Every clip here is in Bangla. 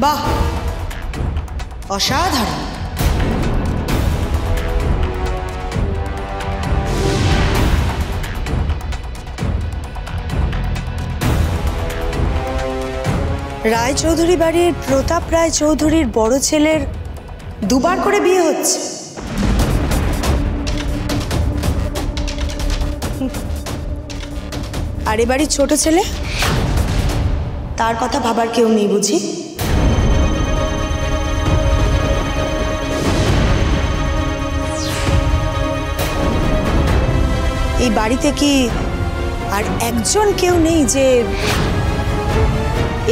বাহ, অসাধারণ। রায়চৌধুরী বাড়ির প্রতাপ রায়চৌধুরীর বড় ছেলের দুবার করে বিয়ে হচ্ছে। আর এ বাড়ির ছোট ছেলে, তার কথা ভাবার কেউ নেই বুঝি? এই বাড়িতে কি আর একজন কেউ নেই যে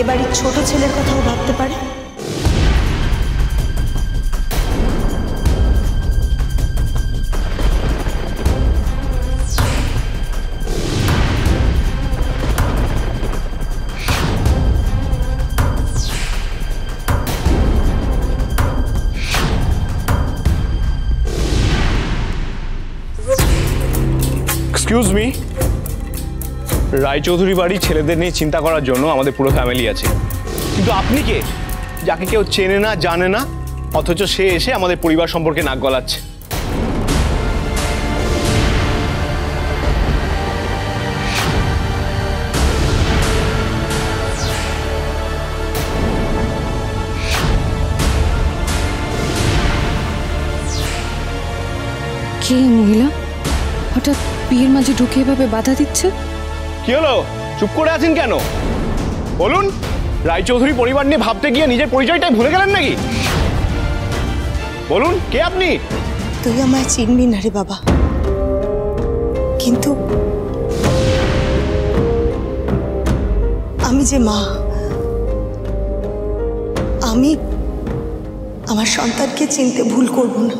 এ বাড়ির ছোট ছেলের কথাও ভাবতে পারে? এক্সকিউজ মি, রায়চৌধুরী বাড়ির ছেলেদের নিয়ে চিন্তা করার জন্য আমাদের পুরো ফ্যামিলি আছে, কিন্তু আপনি কে, যাকে কেউ চেনে না জানে না, অথচ সে এসে আমাদের পরিবার সম্পর্কে নাক গলাচ্ছে? কে মহিলা হঠাৎ বিয়ের মাঝে ঢুকে এভাবে বাধা দিচ্ছে? কি হলো, চুপ করে আছেন কেন? বলুন, রায়চৌধুরী পরিবার নিয়ে ভাবতে গিয়ে নিজের পরিচয়টাই ভুলে গেলেন নাকি? বলুন, কে আপনি? তুই আমায় চিনবি না রে বাবা, কিন্তু আমি যে মা, আমি আমার সন্তানকে চিনতে ভুল করব না।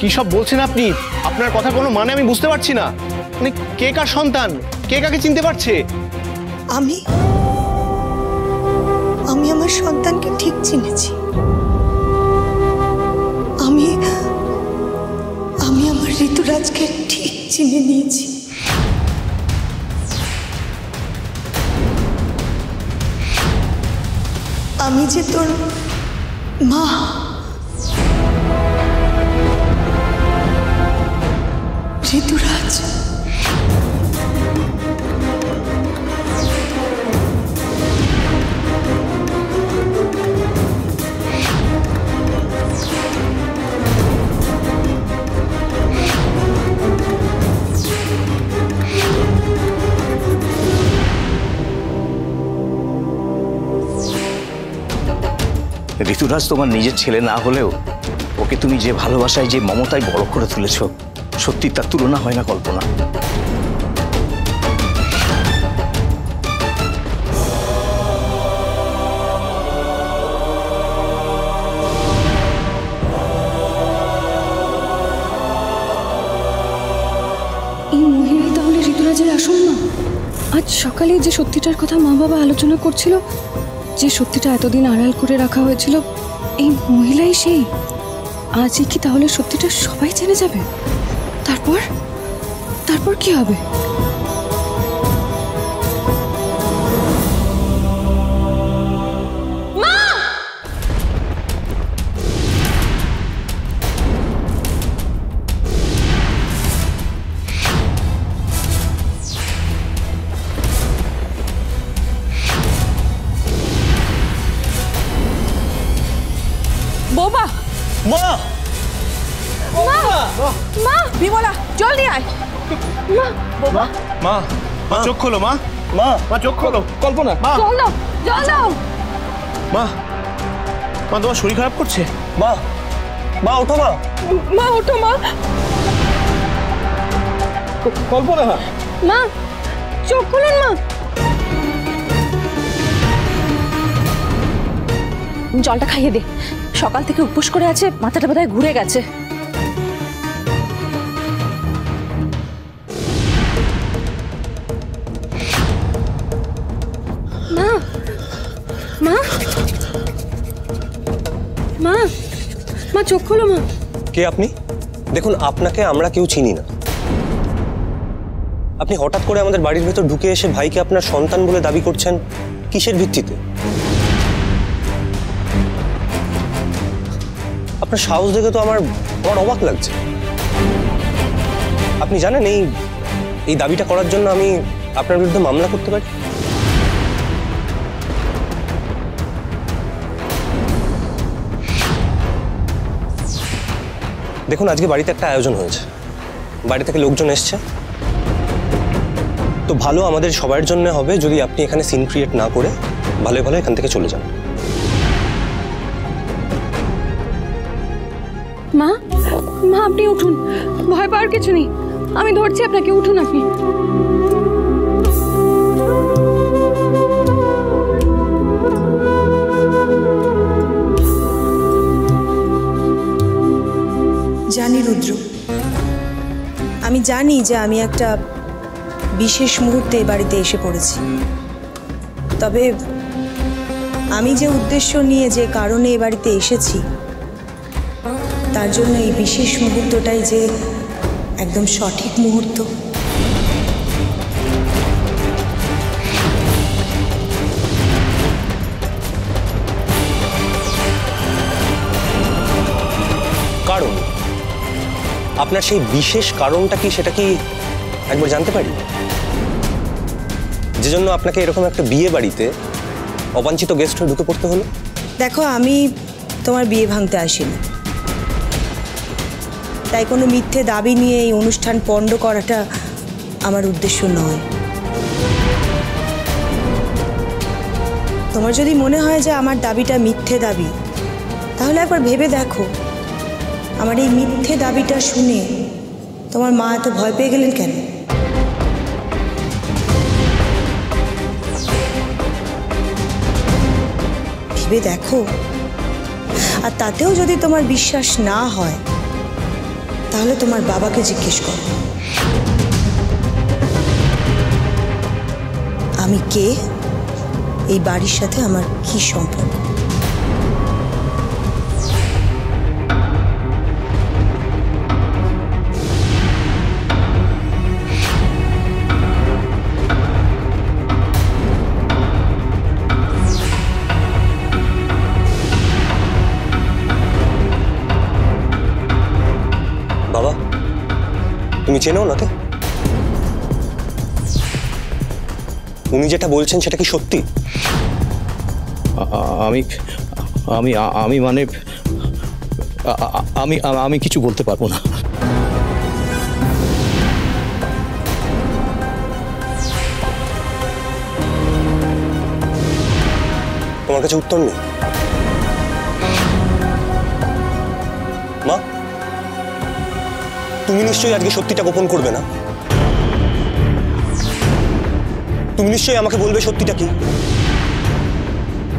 কি সব বলছেন আপনি? আপনার কথা কোনো মানে আমি বুঝতে পারছি না। মানে কে কার সন্তান, কে কাকে চিনতে পারছে? আমি আমার সন্তানকে ঠিক চিনেছি। আমি আমার ঋতুরাজকে ঠিক চিনে নিয়েছি। আমি যে তোর মা, ঋতুরাজ। ঋতুরাজ তোমার নিজের ছেলে না হলেও ওকে তুমি যে ভালোবাসায়, যে মমতায় বড় করে তুলেছ, সত্যি তার তুলনা হয় না কল্পনা। এই মহিলাই তাহলে ঋতুরাজের আসল মা? আজ সকালে যে সত্যিটার কথা মা বাবা আলোচনা করছিল, যে সত্যিটা এতদিন আড়াল করে রাখা হয়েছিল, এই মহিলাই সেই? আজই কি তাহলে সত্যিটা সবাই জেনে যাবে? তারপর কি হবে? বোবা, মা! মা, মা, বিমলা, জলদি আয়। মা, বোবা, মা, মা চোখ খোলো, মা, মা! মা চোখ খোলো। কল্পনা, মা, জল দাও, জল দাও। মা, মা তোমার শরীর খারাপ করছে? মা! মা ওঠো, মা! মা ওঠো, মা। কল্পনা, মা, চোখ খুলুন, মা। জলটা খাইয়ে দে, সকাল থেকে উপোস করে আছে, মাথাটা বোধহয় ঘুরে গেছে। মা, মা, মা, মা চোখ খোলো মা। কে আপনি? দেখুন, আপনাকে আমরা কেউ চিনি না। আপনি হঠাৎ করে আমাদের বাড়ির ভেতর ঢুকে এসে ভাইকে আপনার সন্তান বলে দাবি করছেন, কিসের ভিত্তিতে? আপনার সাহস দেখে তো আমার অবাক লাগছে। আপনি জানেন এই দাবিটা করার জন্য আমি আপনার বিরুদ্ধে মামলা করতে পারি। দেখুন, আজকে বাড়িতে একটা আয়োজন হয়েছে, বাড়ি থেকে লোকজন এসছে, তো ভালো আমাদের সবার জন্য হবে যদি আপনি এখানে সিন ক্রিয়েট না করে ভালো ভালো এখান থেকে চলে যান। মা, মা আপনি উঠুন, ভয় পাওয়ার কিছু নেই, আমি ধরছি আপনাকে, উঠুন আপনি। জানি রুদ্র, আমি জানি যে আমি একটা বিশেষ মুহূর্তে এ বাড়িতে এসে পড়েছি। তবে আমি যে উদ্দেশ্য নিয়ে যে কারণে এ বাড়িতে এসেছি, তার জন্য এই বিশেষ মুহূর্তটাই যে একদম সঠিক মুহূর্ত। কারণ আপনার সেই বিশেষ কারণটা কি, সেটা কি একবার জানতে পারি? যে জন্য আপনাকে এরকম একটা বিয়ে বাড়িতে অবাঞ্ছিত গেস্ট হয়ে ঢুকে পড়তে হলো। দেখো, আমি তোমার বিয়ে ভাঙতে আসিনি, তাই কোনো মিথ্যে দাবি নিয়ে এই অনুষ্ঠান পণ্ড করাটা আমার উদ্দেশ্য নয়। তোমার যদি মনে হয় যে আমার দাবিটা মিথ্যে দাবি, তাহলে একবার ভেবে দেখো, আমার এই মিথ্যে দাবিটা শুনে তোমার মা এত ভয় পেয়ে গেলেন কেন? ভেবে দেখো। আর তাতেও যদি তোমার বিশ্বাস না হয়, তাহলে তোমার বাবাকে জিজ্ঞেস করো আমি কে, এই বাড়ির সাথে আমার কি সম্পর্ক। বাবা, তুমি চেনো ওনাকে? উনি যেটা বলছেন সেটা কি সত্যি? আমি আমি আমি মানে আমি আমি কিছু বলতে পারবো না। তোমার কাছে উত্তর নেই? মা, তুমি নিশ্চয়ই আজকে সত্যিটা গোপন করবে না? তুমি নিশ্চয়ই আমাকে বলবে সত্যিটা কি।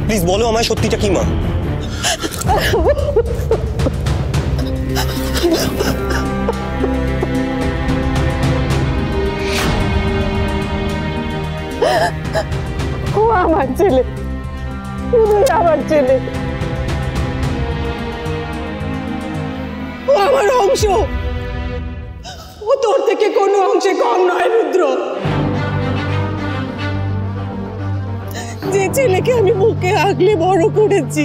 প্লিজ বলো আমায় সত্যিটা কি মা। ও আমার ছেলে, তুমি আমার ছেলে, ও আমার অংশ, ও তোর থেকে কোনো অংশে কম নয় রুদ্র। যে ছেলেকে আমি বুকে আগলে বড় করেছি,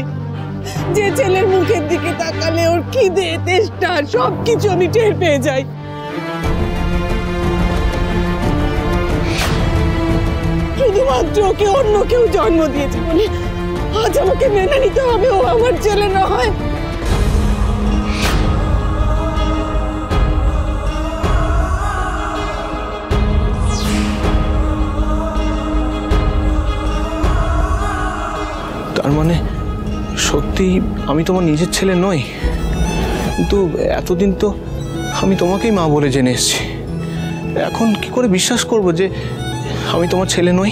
যে ছেলের মুখের দিকে তাকালে ওর খিদে তেষ্টা সবকিছু আমি টের পেয়ে যাই, শুধুমাত্র ওকে অন্য কেউ জন্ম দিয়েছে বলে আজ আমাকে মেনে নিতে হবে ও আমার ছেলে নয়। তার মানে সত্যি আমি তোমার নিজের ছেলে নই? কিন্তু এতদিন তো আমি তোমাকেই মা বলে জেনে এসেছি। এখন কি করে বিশ্বাস করব যে আমি তোমার ছেলে নই?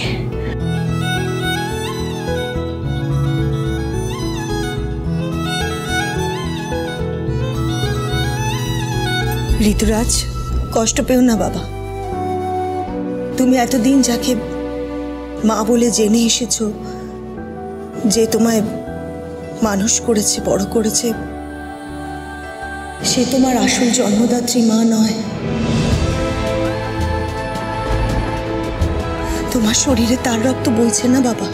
ঋতুরাজ, কষ্ট পেও না বাবা। তুমি এতদিন যাকে মা বলে জেনে এসেছো, যে তোমায় মানুষ করেছে, বড় করেছে, সে তোমার আসল জন্মদাত্রী মা নয়। তোমার শরীরে তার রক্ত বইছে না বাবা,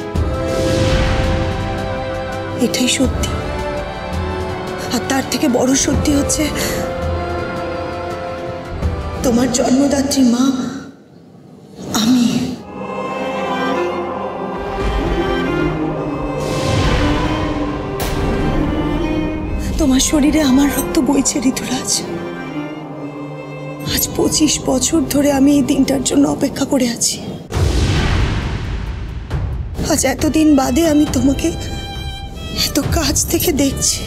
এটাই সত্যি। আর তার থেকে বড় সত্যি হচ্ছে তোমার জন্মদাত্রী মা আমি। তোমার শরীরে আমার রক্ত বইছে ঋতুরাজ। আজ 25 বছর ধরে আমি এই দিনটার জন্য অপেক্ষা করে আছি। আজ এতদিন বাদে আমি তোমাকে এত কাছ থেকে দেখছি।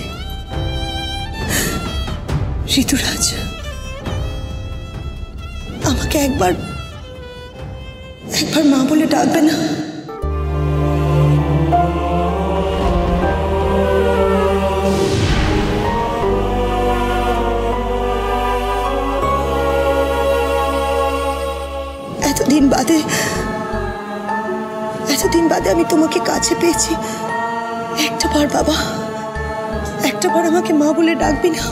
ঋতুরাজ, আমাকে একবার মা বলে ডাকবে না? এতদিন বাদে আমি তোমাকে কাছে পেয়েছি। একটা বার বাবা, একটা বার আমাকে মা বলে ডাকবি না?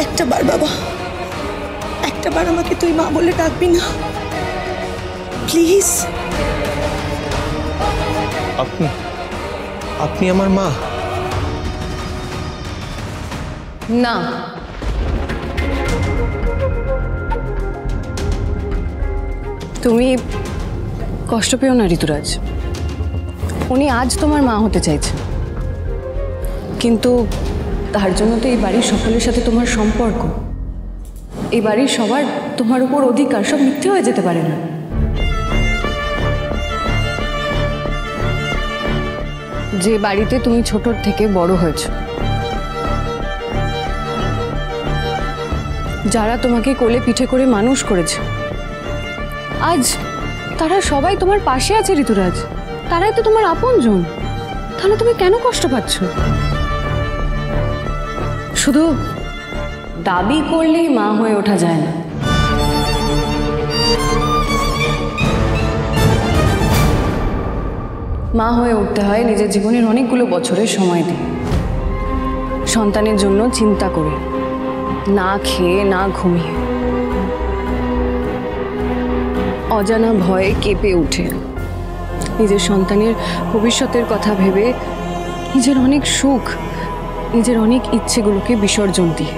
একটা বার বাবা, একটা বার আমাকে তুই মা বলে ডাকবি না প্লিজ? আপনি আমার মা? না, তুমি কষ্ট পেও না ঋতুরাজ। উনি আজ তোমার মা হতে চাইছেন, কিন্তু তার জন্য তো এই বাড়ির সকলের সাথে তোমার সম্পর্ক, এই বাড়ির সবার তোমার উপর অধিকার সব মিথ্যে হয়ে যেতে পারে না। যে বাড়িতে তুমি ছোট থেকে বড় হয়েছো, যারা তোমাকে কোলে পিঠে করে মানুষ করেছে, আজ তারা সবাই তোমার পাশে আছে ঋতুরাজ। তারাই তো তোমার আপনজন। তাহলে তুমি কেন কষ্ট পাচ্ছ? শুধু দাবি করলেই মা হয়ে ওঠা যায় না। মা হয়ে উঠতে হয় নিজের জীবনের অনেকগুলো বছরের সময় দিয়ে, সন্তানের জন্য চিন্তা করে, না খেয়ে না ঘুমিয়ে, অজানা ভয়ে কেঁপে উঠে, নিজের সন্তানের ভবিষ্যতের কথা ভেবে নিজের অনেক সুখ, নিজের অনেক ইচ্ছেগুলোকে বিসর্জন দিয়ে,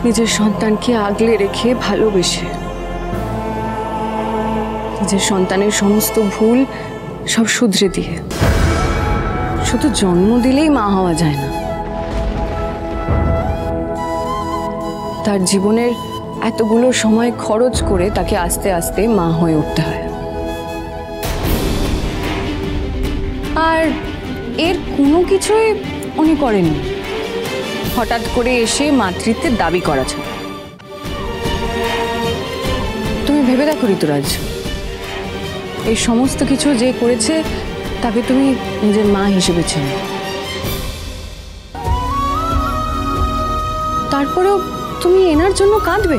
নিজের সন্তানকে আগলে রেখে ভালোবেসে, নিজের সন্তানের সমস্ত ভুল সব শুধরে দিয়ে। শুধু জন্ম দিলেই মা হওয়া যায় না, তার জীবনের এতগুলো সময় খরচ করে তাকে আস্তে আস্তে মা হয়ে উঠতে হয়। আর এর কোনো কিছুই উনি করেননি হঠাৎ করে এসে মাতৃত্বের দাবি করাছে। তুমি ভেবে দেখো ঋতুরাজ, এই সমস্ত কিছু যে করেছে তাকে তুমি নিজের মা হিসেবে চেনো, তারপরেও তুমি এনার জন্য কাঁদবে?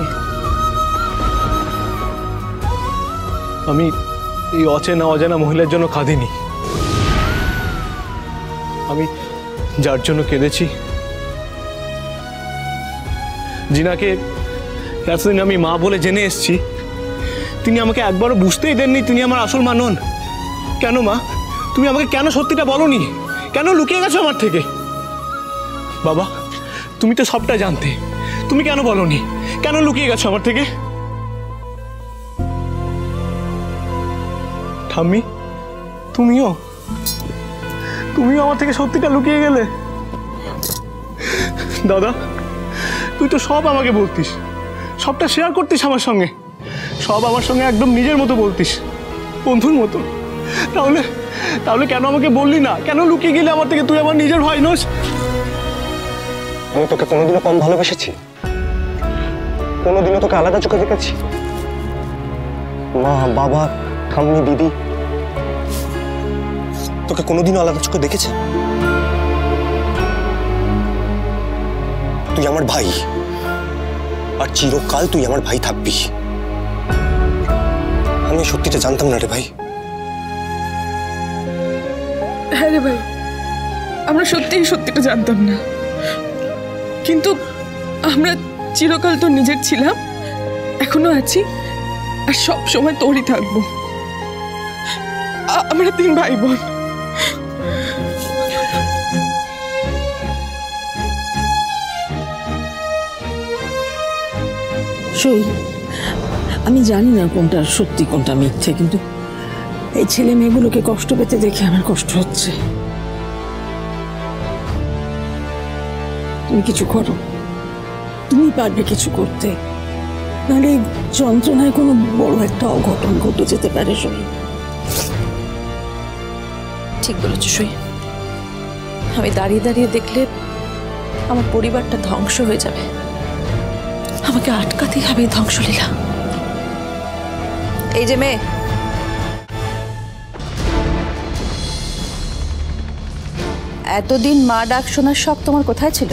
আমি এই অজানা মহিলার জন্য কাঁদিনি। আমি যার জন্য কেঁদেছি, জিনাকে এতদিন আমি মা বলে জেনে এসেছি, তিনি আমাকে একবারও বুঝতেই দেননি তিনি আমার আসল মা নন। কেন মা, তুমি আমাকে কেন সত্যিটা বলনি? কেন লুকিয়ে গেছো আমার থেকে? বাবা, তুমি তো সবটা জানতে, তুমি কেন বলনি? কেন লুকিয়ে গেছো আমার থেকে? ঠাম্মি, তুমিও আমার থেকে সত্যিটা লুকিয়ে গেলে? দাদা, তুই তো সব আমাকে বলতিস, সবটা শেয়ার করতিস আমার সঙ্গে, সব আমার সঙ্গে একদম নিজের মতো বলতিস, বন্ধুর মতো। তাহলে কেন আমাকে বললি না? কেন লুকিয়ে গেলে আমার থেকে? তুই আমার নিজের ভাই নোস। আমি তোকে কোনোদিনও কম ভালোবেসেছি? কোনোদিনও তোকে আলাদা চোখে দেখেছি? মা, বাবা, ঠাম্মি, দিদি তোকে কোনোদিনও আলাদা চোখে দেখেছে? তুই আমার ভাই, আর চিরকাল তুই আমার ভাই থাকবি। আমি সত্যিটা জানতাম না রে ভাই। হ্যাঁ রে ভাই, আমরা সত্যিটা জানতাম না, কিন্তু আমরা চিরকাল তো নিজের ছিলাম, এখনো আছি, আর সব সময় তোরই থাকবো। আমরা 3 ভাই বোন। সই, আমি জানি না কোনটা সত্যি কোনটা মিথ্যে, কিন্তু এই ছেলে মেয়েগুলোকে কষ্ট পেতে দেখে আমার কষ্ট হচ্ছে। তুমি কিছু করো, তুমি পারবে কিছু করতে, নাহলে এই যন্ত্রণায় কোনো বড় একটা অঘটন ঘটে যেতে পারে। সই, ঠিক বলেছো সই। আমি দাঁড়িয়ে দাঁড়িয়ে দেখলে আমার পরিবারটা ধ্বংস হয়ে যাবে, আমাকে আটকাতেই হবে এই ধ্বংসলীলা। এই যে মেয়ে, এতদিন মা ডাক শোনার শখ তোমার কোথায় ছিল?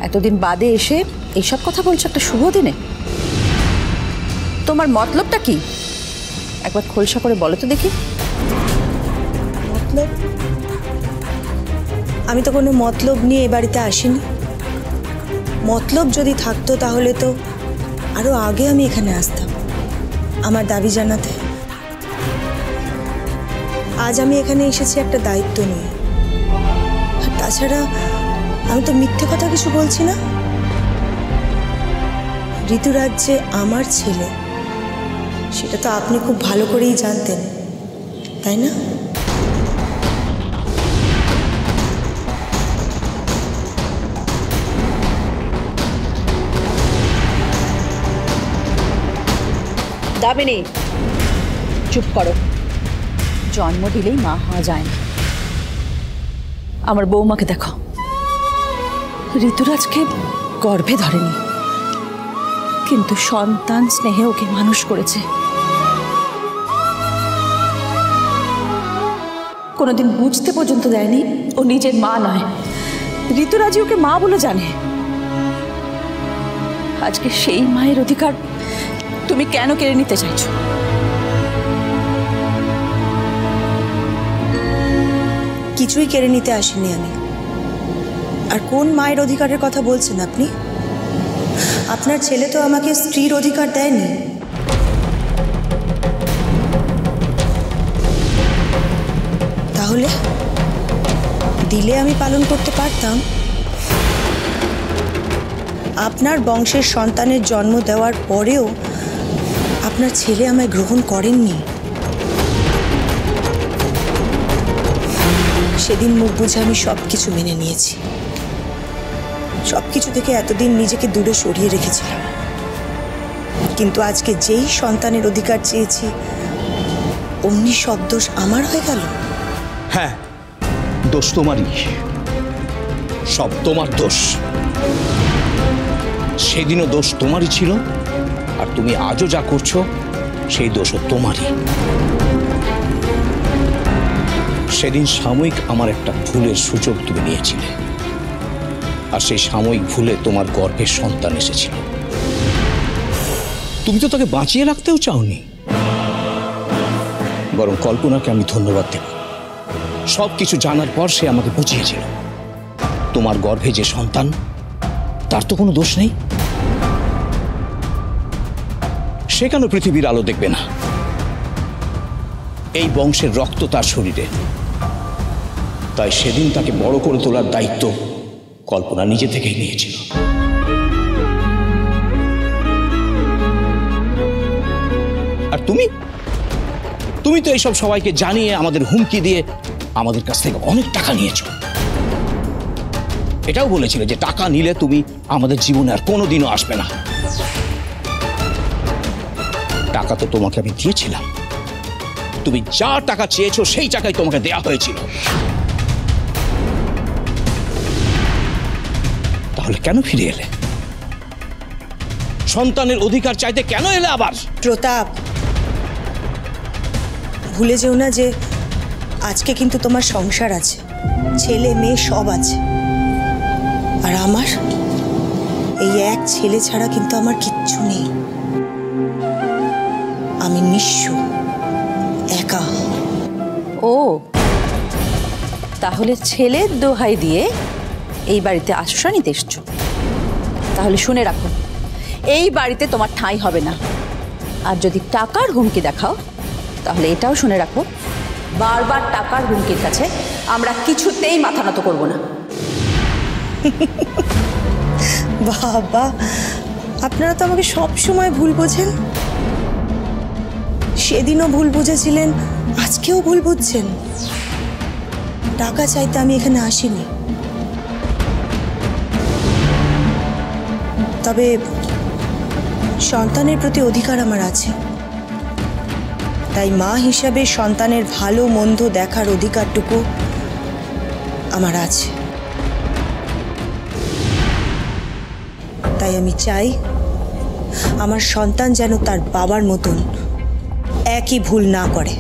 এতদিন বাদে এসে এইসব কথা বলছো একটা শুভ দিনে? তোমার মতলবটা কি একবার খোলসা করে বলো তো দেখি। মতলব? আমি তো কোনো মতলব নিয়ে এ বাড়িতে আসিনি। মতলব যদি থাকতো তাহলে তো আরো আগে আমি এখানে আসতাম আমার দাবি জানাতে। আজ আমি এখানে এসেছি একটা দায়িত্ব নিয়ে, আর তাছাড়া আমি তো মিথ্যে কথা কিছু বলছি না। ঋতুরাজ যে আমার ছেলে সেটা তো আপনি খুব ভালো করেই জানতেন, তাই না? দামিনী, চুপ করো। জন্ম দিলেই মা হওয়া যায় না। আমার বৌমাকে দেখো, ঋতুরাজকে গর্ভে ধরেনি, কিন্তু সন্তান স্নেহে ওকে মানুষ করেছে। কোনোদিন বুঝতে পর্যন্ত দেয়নি ও নিজের মা নয়, ঋতুরাজি ওকে মা বলে জানে। আজকে সেই মায়ের অধিকার তুমি কেন কেড়ে নিতে চাইছো? কিছুই কেড়ে নিতে আসিনি আমি। আর কোন মায়ের অধিকারের কথা বলছেন আপনি? আপনার ছেলে তো আমাকে স্ত্রীর অধিকার দেয়নি। তাহলে দিলে আমি পালন করতে পারতাম। আপনার বংশের সন্তানের জন্ম দেওয়ার পরেও আপনার ছেলে আমায় গ্রহণ করেননি। সেদিন মুখ বুঝে আমি সব কিছু মেনে নিয়েছি, সব কিছু থেকে এতদিন নিজেকে দূরে সরিয়ে রেখেছিলাম। কিন্তু আজকে যেই সন্তানের অধিকার চেয়েছি অমনি সব দোষ আমার হয়ে গেল। হ্যাঁ, দোষ তোমারই, সব তোমার দোষ। সেদিনও দোষ তোমারই ছিল, আর তুমি আজও যা করছো সেই দোষও তোমারই। সেদিন সাময়িক আমার একটা ভুলের সুযোগ তুমি নিয়েছিলে, আর সেই সাময়িক ভুলে তোমার গর্ভের সন্তান এসেছিল। তুমি তো তাকে বাঁচিয়ে রাখতেও চাওনি, বরং কল্পনাকে আমি ধন্যবাদ দেব। সব কিছু জানার পর সে আমাকে বুঝিয়েছিল তোমার গর্ভে যে সন্তান তার তো কোনো দোষ নেই, সে কেন পৃথিবীর আলো দেখবে না? এই বংশের রক্ত তার শরীরে, তাই সেদিন তাকে বড় করে তোলার দায়িত্ব কল্পনা নিজে থেকেই নিয়েছিল। আর তুমি তো এইসব সবাইকে জানিয়ে, আমাদের হুমকি দিয়ে আমাদের কাছ থেকে অনেক টাকা নিয়েছো। এটাও বলেছিলে যে টাকা নিলে তুমি আমাদের জীবনে আর কোনোদিনও আসবে না। টাকা তো তোমাকে আমি দিয়েছিলাম, তুমি যা টাকা চেয়েছো সেই টাকাই তোমাকে দেয়া হয়েছিল। তাহলে কেন ফিরে এলে? সন্তানের অধিকার চাইতে কেন এলে আবার? প্রতাপ, ভুলে যেও না যে আজকে কিন্তু তোমার সংসার আছে, ছেলে মেয়ে সব আছে, আর এই এক ছেলে ছাড়া কিন্তু আমার কিচ্ছু নেই। আমি নিঃস্ব, একা। ও তাহলে ছেলের দোহাই দিয়ে এই বাড়িতে আশ্রয় নিতে এসছো? তাহলে শুনে রাখো, এই বাড়িতে তোমার ঠাঁই হবে না। আর যদি টাকার হুমকি দেখাও তাহলে এটাও শুনে রাখো, বারবার টাকার হুমকির কাছে আমরা কিছুতেই মাথা নত করব না। বাবা, আপনারা তো আমাকে সব সময় ভুল বোঝেন। সেদিনও ভুল বুঝেছিলেন, আজকেও ভুল বুঝছেন। টাকা চাইতে আমি এখানে আসিনি, তবে সন্তানের প্রতি অধিকার আমার আছে। তাই মা হিসাবে সন্তানের ভালো মন্দ দেখার অধিকারটুকু আমার আছে। তাই আমি চাই আমার সন্তান যেন তার বাবার মতন একই ভুল না করে।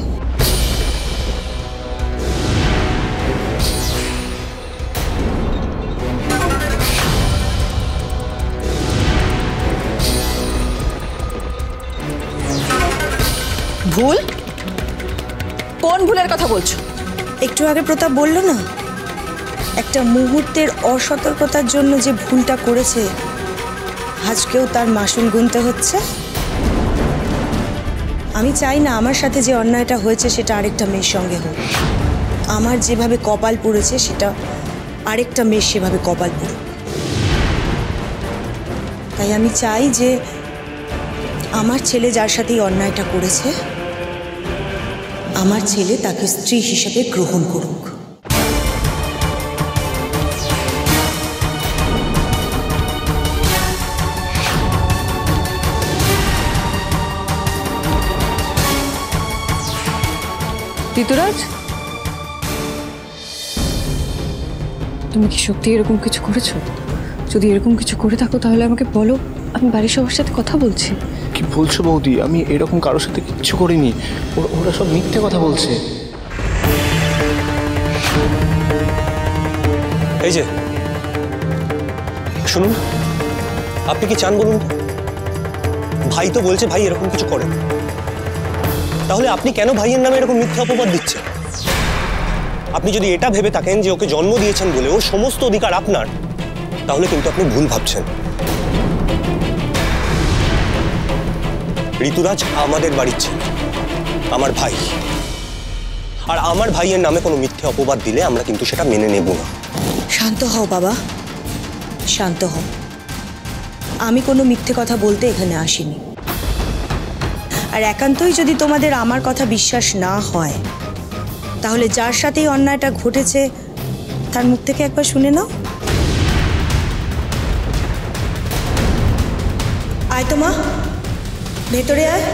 ভুল? কোন ভুলের কথা বলছো? একটু আগে প্রতাপ বলল না, একটা মুহূর্তের অসতর্কতার জন্য যে ভুলটা করেছে আজকেও তার মাসুল গুনতে হচ্ছে। আমি চাই না আমার সাথে যে অন্যায়টা হয়েছে সেটা আরেকটা মেয়ের সঙ্গে হোক। আমার যেভাবে কপাল পড়েছে সেটা আরেকটা মেয়ের সেভাবে কপাল পড়ুক। তাই আমি চাই যে আমার ছেলে যার সাথে এই অন্যায়টা করেছে, আমার ছেলে তাকে স্ত্রী হিসেবে গ্রহণ করুক। ঋতুরাজ, তুমি কি সত্যি এরকম কিছু করেছো? যদি এরকম কিছু করে থাকো তাহলে আমাকে বলো, আমি বাড়ির সবার সাথে কথা বলছি। কি বলছো বৌদি? আমি এরকম কারোর সাথে কিচ্ছু করিনি। ওরা সব মিথ্যে কথা বলছে। এই যে শুনুন, আপনি কি চান বলুন? ভাই তো বলছে ভাই এরকম কিছু করে, তাহলে আপনি কেন ভাইয়ের নামে এরকম মিথ্যা অপবাদ দিচ্ছেন? আপনি যদি এটা ভেবে থাকেন যে ওকে জন্ম দিয়েছেন বলে ওর সমস্ত অধিকার আপনার, তাহলে কিন্তু আপনি ভুল ভাবছেন। ঋতুরাজ আমাদের বাড়ির ছেলে, আমার ভাই, আর আমার ভাইয়ের নামে কোনো মিথ্যে অপবাদ দিলে আমরা কিন্তু সেটা মেনে নেব না। শান্ত হও বাবা, শান্ত হও। আমি কোনো মিথ্যে কথা বলতে এখানে আসিনি। আর একান্তই যদি তোমাদের আমার কথা বিশ্বাস না হয়, তাহলে যার সাথে এই অন্যায়টা ঘটেছে তার মুখ থেকে একবার শুনে নাও। আয় তো মা, ভেতরে আয়।